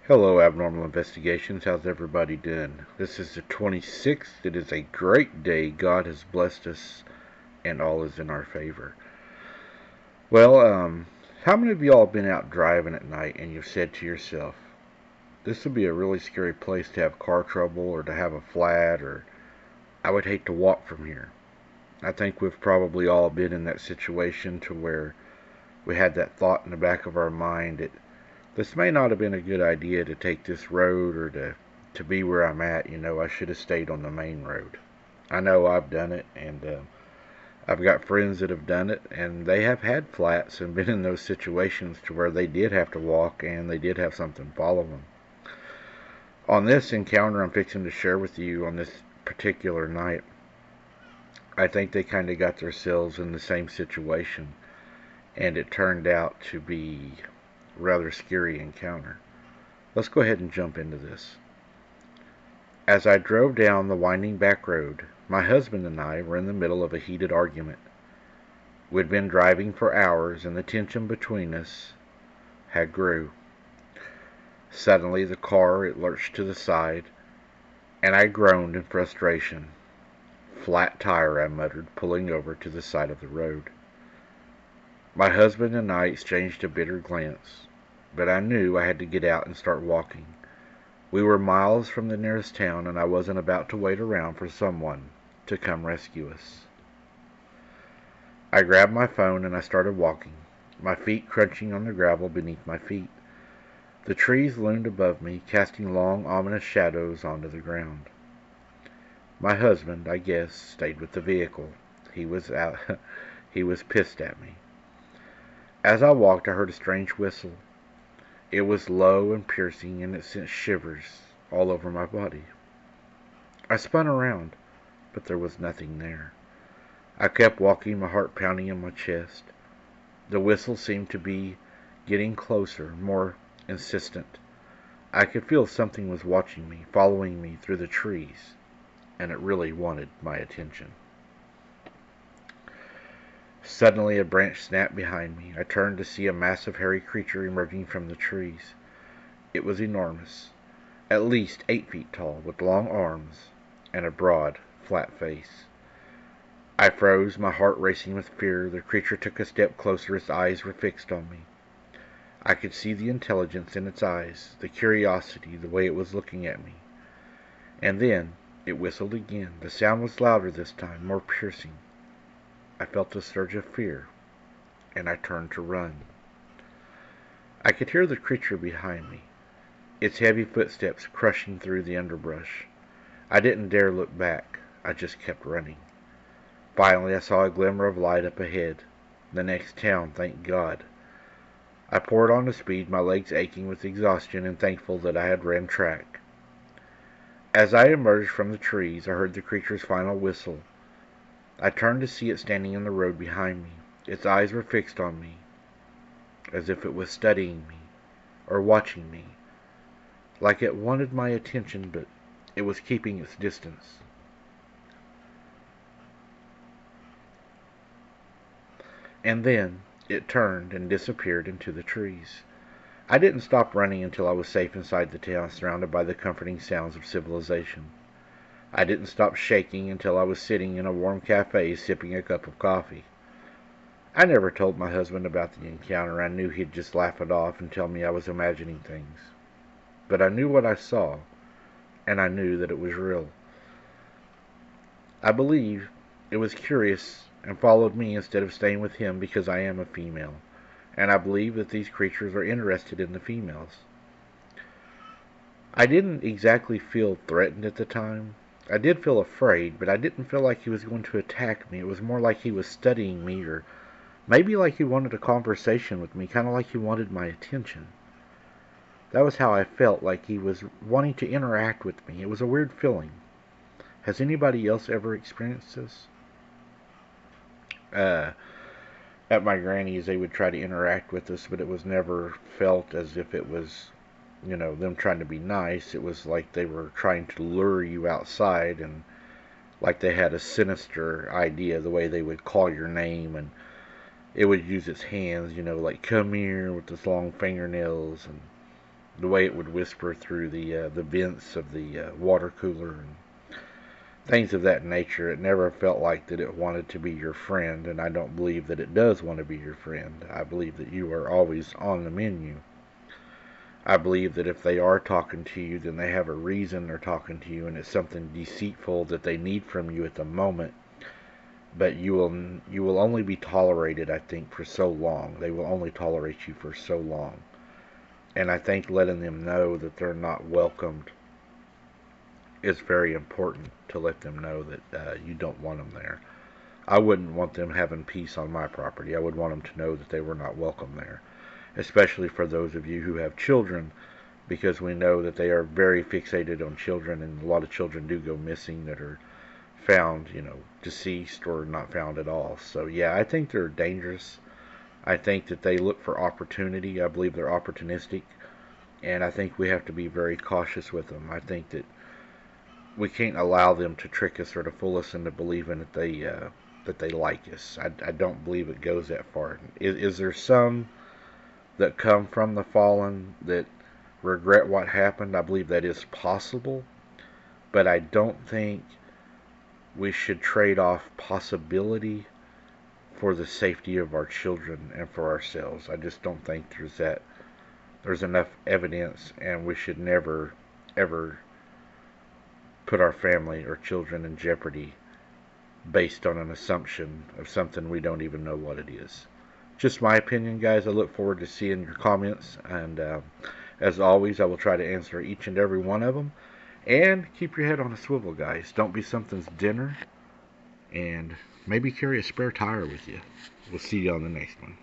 Hello, Abnormal Investigations. How's everybody doing? This is the 26th. It is a great day. God has blessed us, and all is in our favor. Well, how many of y'all have been out driving at night and you've said to yourself, this would be a really scary place to have car trouble or to have a flat, or I would hate to walk from here? I think we've probably all been in that situation to where we had that thought in the back of our mind that this may not have been a good idea to take this road or to be where I'm at. I should have stayed on the main road. I know I've done it, and I've got friends that have done it, and they have had flats and been in those situations to where they did have to walk and they did have something follow them. On this encounter I'm fixing to share with you on this particular night, I think they kind of got themselves in the same situation, and it turned out to be a rather scary encounter. Let's go ahead and jump into this. As I drove down the winding back road, my husband and I were in the middle of a heated argument. We'd been driving for hours, and the tension between us had grew. Suddenly the car, it lurched to the side, and I groaned in frustration. "Flat tire," I muttered, pulling over to the side of the road. My husband and I exchanged a bitter glance, but I knew I had to get out and start walking. We were miles from the nearest town, and I wasn't about to wait around for someone to come rescue us. I grabbed my phone and I started walking, my feet crunching on the gravel beneath my feet. The trees loomed above me, casting long, ominous shadows onto the ground. My husband, I guess, stayed with the vehicle. He was out. He was pissed at me. As I walked, I heard a strange whistle. It was low and piercing, and it sent shivers all over my body. I spun around, but there was nothing there. I kept walking, my heart pounding in my chest. The whistle seemed to be getting closer, more insistent. I could feel something was watching me, following me through the trees, and it really wanted my attention. Suddenly a branch snapped behind me. I turned to see a massive hairy creature emerging from the trees. It was enormous, at least 8 feet tall, with long arms and a broad, flat face. I froze, my heart racing with fear. The creature took a step closer. Its eyes were fixed on me. I could see the intelligence in its eyes, the curiosity, the way it was looking at me. And then it whistled again. The sound was louder this time, more piercing. I felt a surge of fear, and I turned to run. I could hear the creature behind me, its heavy footsteps crushing through the underbrush. I didn't dare look back. I just kept running. Finally, I saw a glimmer of light up ahead. The next town, thank God. I poured on the speed, my legs aching with exhaustion and thankful that I had ran track. As I emerged from the trees, I heard the creature's final whistle. I turned to see it standing in the road behind me. Its eyes were fixed on me, as if it was studying me, or watching me, like it wanted my attention, but it was keeping its distance. And then it turned and disappeared into the trees. I didn't stop running until I was safe inside the town, surrounded by the comforting sounds of civilization. I didn't stop shaking until I was sitting in a warm cafe sipping a cup of coffee. I never told my husband about the encounter. I knew he'd just laugh it off and tell me I was imagining things. But I knew what I saw, and I knew that it was real. I believe it was curious and followed me instead of staying with him because I am a female, and I believe that these creatures are interested in the females. I didn't exactly feel threatened at the time. I did feel afraid, but I didn't feel like he was going to attack me. It was more like he was studying me, or maybe like he wanted a conversation with me, kind of like he wanted my attention. That was how I felt, like he was wanting to interact with me. It was a weird feeling. Has anybody else ever experienced this? At my granny's, they would try to interact with us, but it was never felt as if it was, them trying to be nice. It was like they were trying to lure you outside, and like they had a sinister idea, the way they would call your name, and it would use its hands, like, come here, with its long fingernails, and the way it would whisper through the vents of the water cooler and things of that nature. It never felt like that it wanted to be your friend, and I don't believe that it does want to be your friend. I believe that you are always on the menu. I believe that if they are talking to you, then they have a reason they're talking to you, and it's something deceitful that they need from you at the moment. But you will only be tolerated, I think, for so long. They will only tolerate you for so long. And I think letting them know that they're not welcomed is very important, to let them know that you don't want them there. I wouldn't want them having peace on my property. I would want them to know that they were not welcome there, especially for those of you who have children, because we know that they are very fixated on children, and a lot of children do go missing that are found, deceased or not found at all. So yeah, I think they're dangerous. I think that they look for opportunity. I believe they're opportunistic, and I think we have to be very cautious with them. I think that we can't allow them to trick us or to fool us into believing that they like us. I don't believe it goes that far. Is there some that come from the fallen that regret what happened? I believe that is possible, but I don't think we should trade off possibility for the safety of our children and for ourselves. I just don't think there's enough evidence, and we should never ever put our family or children in jeopardy based on an assumption of something we don't even know what it is. Just my opinion, guys. I look forward to seeing your comments, and as always, I will try to answer each and every one of them. And keep your head on a swivel, guys. Don't be something's dinner, and maybe carry a spare tire with you. We'll see you on the next one.